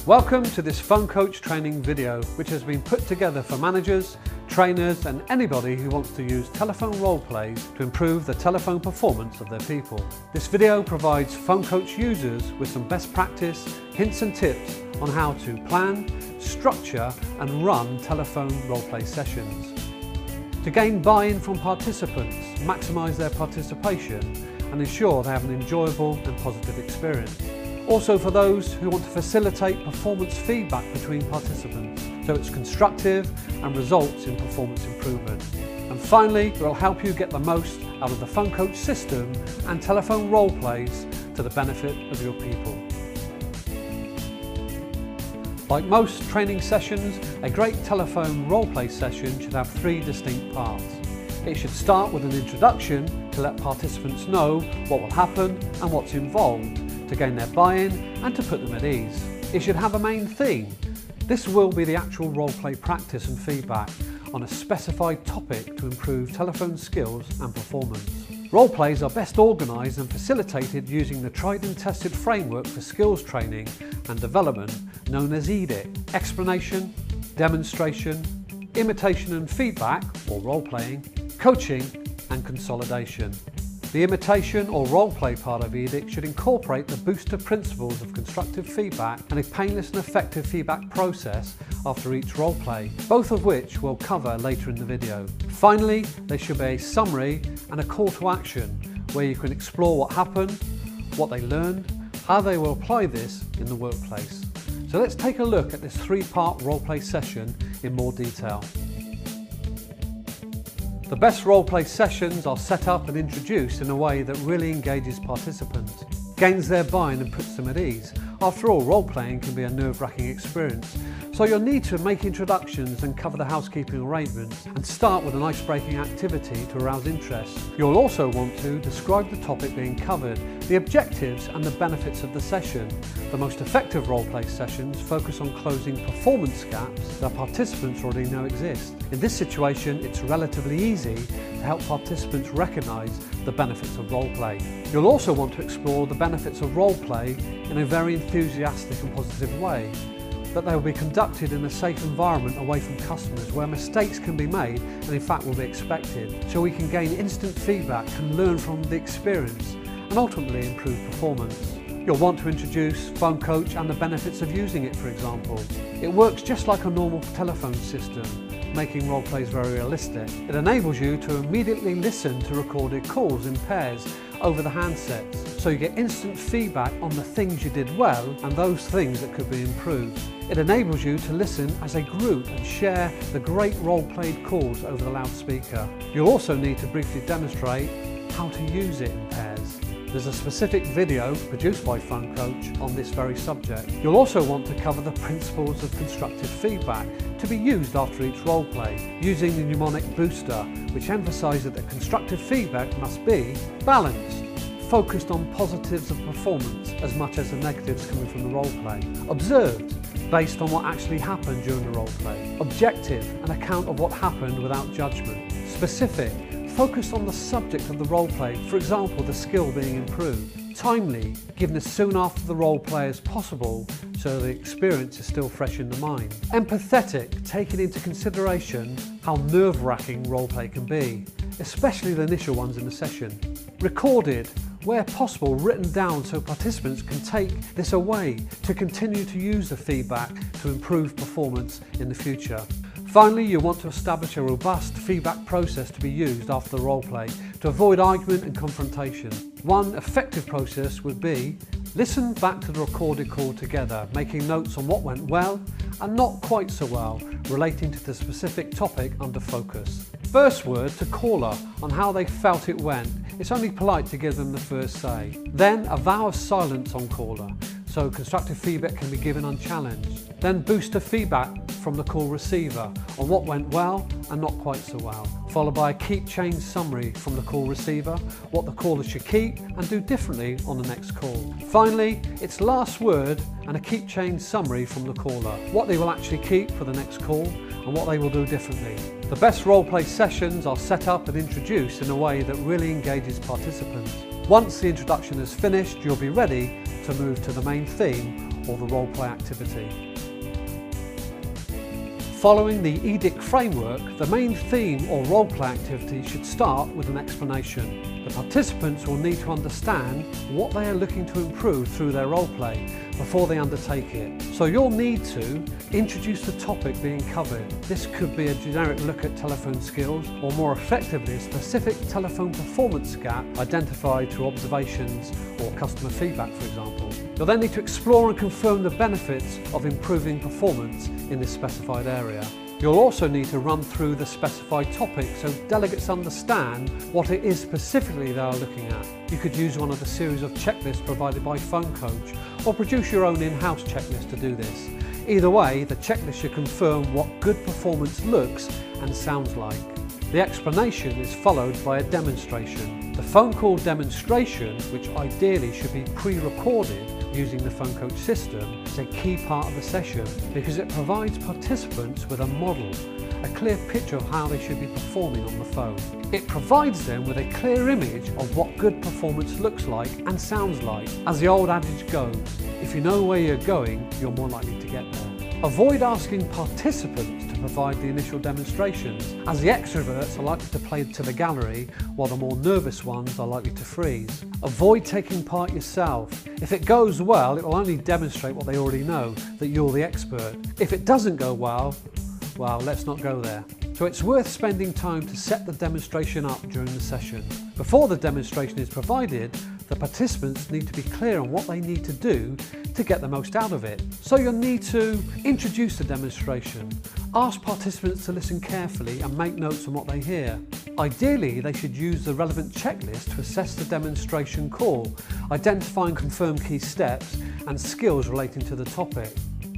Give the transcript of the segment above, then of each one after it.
Welcome to this Phone Coach training video, which has been put together for managers, trainers and anybody who wants to use telephone role plays to improve the telephone performance of their people. This video provides Phone Coach users with some best practice, hints and tips on how to plan, structure and run telephone role play sessions. To gain buy-in from participants, maximise their participation and ensure they have an enjoyable and positive experience. Also for those who want to facilitate performance feedback between participants, so it's constructive and results in performance improvement. And finally, it will help you get the most out of the Phone Coach system and telephone role plays to the benefit of your people. Like most training sessions, a great telephone role play session should have three distinct parts. It should start with an introduction to let participants know what will happen and what's involved, to gain their buy-in and to put them at ease. It should have a main theme. This will be the actual role-play practice and feedback on a specified topic to improve telephone skills and performance. Role-plays are best organised and facilitated using the tried and tested framework for skills training and development known as EDIT: explanation, demonstration, imitation and feedback or role-playing, coaching and consolidation. The imitation or role-play part of EDIC should incorporate the booster principles of constructive feedback and a painless and effective feedback process after each role-play, both of which we'll cover later in the video. Finally, there should be a summary and a call to action where you can explore what happened, what they learned, how they will apply this in the workplace. So let's take a look at this three-part role-play session in more detail. The best role-play sessions are set up and introduced in a way that really engages participants, gains their buy-in and puts them at ease. After all, role-playing can be a nerve-wracking experience, so you'll need to make introductions and cover the housekeeping arrangements and start with an ice-breaking activity to arouse interest. You'll also want to describe the topic being covered, the objectives and the benefits of the session. The most effective role-play sessions focus on closing performance gaps that participants already know exist. In this situation, it's relatively easy to help participants recognise the benefits of role-play. You'll also want to explore the benefits of role-play in a very enthusiastic and positive way, that they will be conducted in a safe environment away from customers where mistakes can be made and in fact will be expected, so we can gain instant feedback and learn from the experience and ultimately improve performance. You'll want to introduce Phone Coach and the benefits of using it, for example. It works just like a normal telephone system, making role plays very realistic. It enables you to immediately listen to recorded calls in pairs over the handsets, so you get instant feedback on the things you did well and those things that could be improved. It enables you to listen as a group and share the great role-played calls over the loudspeaker. You'll also need to briefly demonstrate how to use it in pairs. There's a specific video produced by Phone Coach on this very subject. You'll also want to cover the principles of constructive feedback to be used after each role play, using the mnemonic booster, which emphasises that constructive feedback must be balanced, focused on positives of performance as much as the negatives coming from the role play, observed, based on what actually happened during the role play, objective, an account of what happened without judgment, specific, focused on the subject of the role play, for example the skill being improved, timely, given as soon after the role play as possible so the experience is still fresh in the mind, empathetic, taking into consideration how nerve-wracking role play can be, especially the initial ones in the session, recorded, where possible written down so participants can take this away to continue to use the feedback to improve performance in the future. Finally, you want to establish a robust feedback process to be used after the role play to avoid argument and confrontation. One effective process would be listen back to the recorded call together, making notes on what went well and not quite so well relating to the specific topic under focus. First word to caller on how they felt it went. It's only polite to give them the first say. Then a vow of silence on caller, so constructive feedback can be given unchallenged. Then booster feedback from the call receiver on what went well and not quite so well, followed by a keep change summary from the call receiver, what the caller should keep and do differently on the next call. Finally, its last word and a keep change summary from the caller, what they will actually keep for the next call and what they will do differently. The best role play sessions are set up and introduced in a way that really engages participants. Once the introduction is finished, you'll be ready to move to the main theme or the role-play activity. Following the EDIC framework, the main theme or role-play activity should start with an explanation. The participants will need to understand what they are looking to improve through their role-play before they undertake it. So you'll need to introduce the topic being covered. This could be a generic look at telephone skills, or more effectively a specific telephone performance gap identified through observations or customer feedback, for example. You'll then need to explore and confirm the benefits of improving performance in this specified area. You'll also need to run through the specified topic so delegates understand what it is specifically they are looking at. You could use one of the series of checklists provided by Phone Coach, or produce your own in-house checklist to do this. Either way, the checklist should confirm what good performance looks and sounds like. The explanation is followed by a demonstration. The phone call demonstration, which ideally should be pre-recorded using the Phone Coach system, is a key part of the session because it provides participants with a model, a clear picture of how they should be performing on the phone. It provides them with a clear image of what good performance looks like and sounds like. As the old adage goes, if you know where you're going, you're more likely to get there. Avoid asking participants to provide the initial demonstrations, as the extroverts are likely to play to the gallery while the more nervous ones are likely to freeze. Avoid taking part yourself. If it goes well, it will only demonstrate what they already know, that you're the expert. If it doesn't go well, let's not go there. So it's worth spending time to set the demonstration up during the session. Before the demonstration is provided, the participants need to be clear on what they need to do to get the most out of it. So you'll need to introduce the demonstration. Ask participants to listen carefully and make notes on what they hear. Ideally, they should use the relevant checklist to assess the demonstration call, identify and confirm key steps and skills relating to the topic.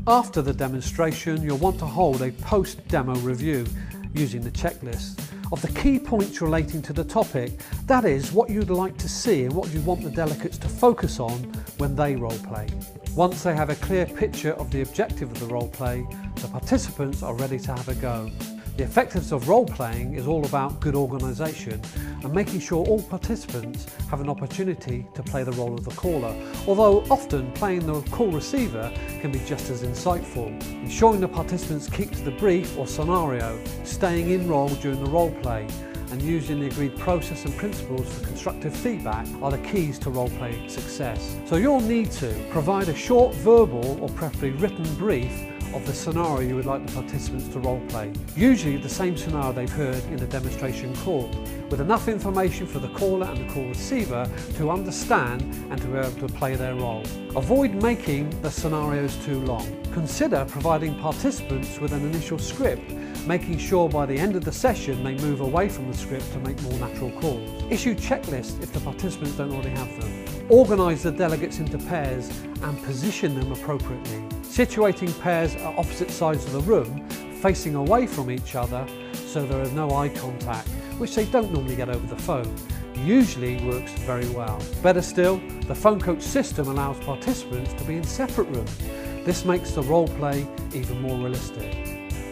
After the demonstration, you'll want to hold a post-demo review using the checklist of the key points relating to the topic, that is, what you'd like to see and what you want the delegates to focus on when they role-play. Once they have a clear picture of the objective of the role-play, the participants are ready to have a go. The effectiveness of role-playing is all about good organisation and making sure all participants have an opportunity to play the role of the caller, although often playing the call receiver can be just as insightful. Ensuring the participants keep to the brief or scenario, staying in role during the role-play, and using the agreed process and principles for constructive feedback are the keys to role-play success. So you'll need to provide a short verbal or preferably written brief of the scenario you would like the participants to role-play. Usually the same scenario they've heard in the demonstration call, with enough information for the caller and the call receiver to understand and to be able to play their role. Avoid making the scenarios too long. Consider providing participants with an initial script, making sure by the end of the session they move away from the script to make more natural calls. Issue checklists if the participants don't already have them. Organise the delegates into pairs and position them appropriately. Situating pairs at opposite sides of the room, facing away from each other so there is no eye contact, which they don't normally get over the phone, usually works very well. Better still, the Phone Coach system allows participants to be in separate rooms. This makes the role play even more realistic.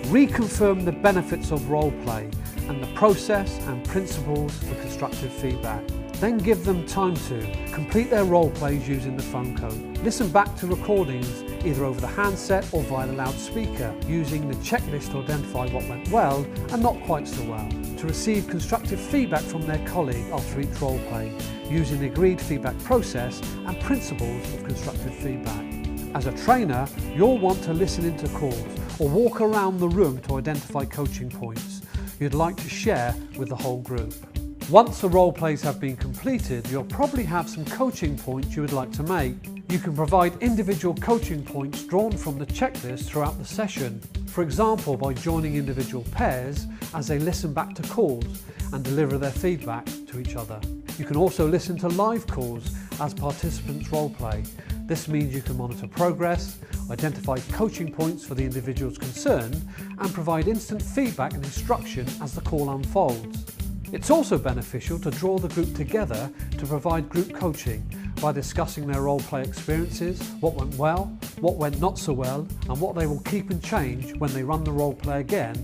Reconfirm the benefits of role play and the process and principles for constructive feedback. Then give them time to complete their role plays using the Phone Coach. Listen back to recordings either over the handset or via the loudspeaker, using the checklist to identify what went well and not quite so well. To receive constructive feedback from their colleague after each role play, using the agreed feedback process and principles of constructive feedback. As a trainer, you'll want to listen into calls or walk around the room to identify coaching points you'd like to share with the whole group. Once the role plays have been completed, you'll probably have some coaching points you would like to make. You can provide individual coaching points drawn from the checklist throughout the session. For example, by joining individual pairs as they listen back to calls and deliver their feedback to each other. You can also listen to live calls as participants role play. This means you can monitor progress, identify coaching points for the individuals concerned, and provide instant feedback and instruction as the call unfolds. It's also beneficial to draw the group together to provide group coaching by discussing their role play experiences, what went well, what went not so well, and what they will keep and change when they run the role play again.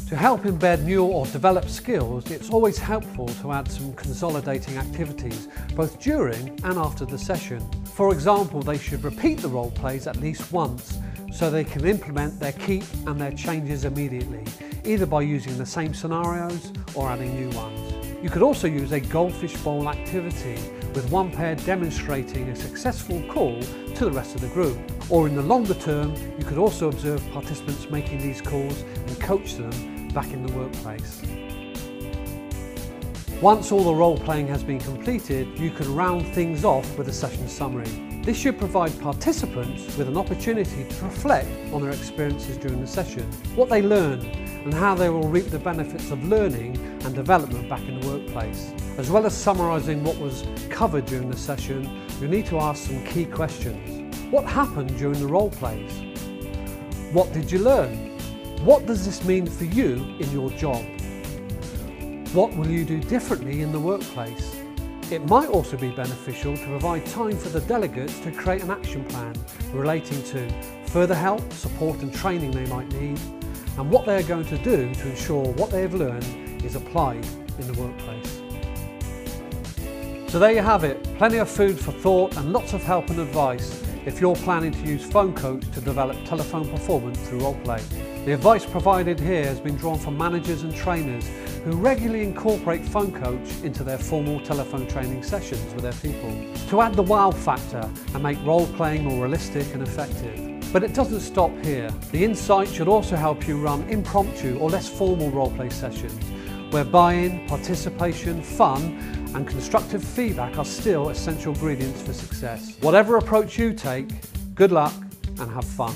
To To help embed new or develop skills, it's always helpful to add some consolidating activities, both during and after the session. For example, they should repeat the role plays at least once, so they can implement their keep and their changes immediately, either by using the same scenarios or adding new ones. You could also use a goldfish bowl activity, with one pair demonstrating a successful call to the rest of the group. Or in the longer term, you could also observe participants making these calls and coach them back in the workplace. Once all the role playing has been completed, you can round things off with a session summary. This should provide participants with an opportunity to reflect on their experiences during the session, what they learned, and how they will reap the benefits of learning and development back in the workplace. As well as summarising what was covered during the session, you need to ask some key questions. What happened during the role plays? What did you learn? What does this mean for you in your job? What will you do differently in the workplace? It might also be beneficial to provide time for the delegates to create an action plan relating to further help, support and training they might need, and what they are going to do to ensure what they have learned is applied in the workplace. So there you have it, plenty of food for thought and lots of help and advice if you're planning to use Phone Coach to develop telephone performance through roleplay. The advice provided here has been drawn from managers and trainers who regularly incorporate Phone Coach into their formal telephone training sessions with their people to add the wow factor and make role-playing more realistic and effective. But it doesn't stop here. The insight should also help you run impromptu or less formal role-play sessions where buy-in, participation, fun and constructive feedback are still essential ingredients for success. Whatever approach you take, good luck and have fun.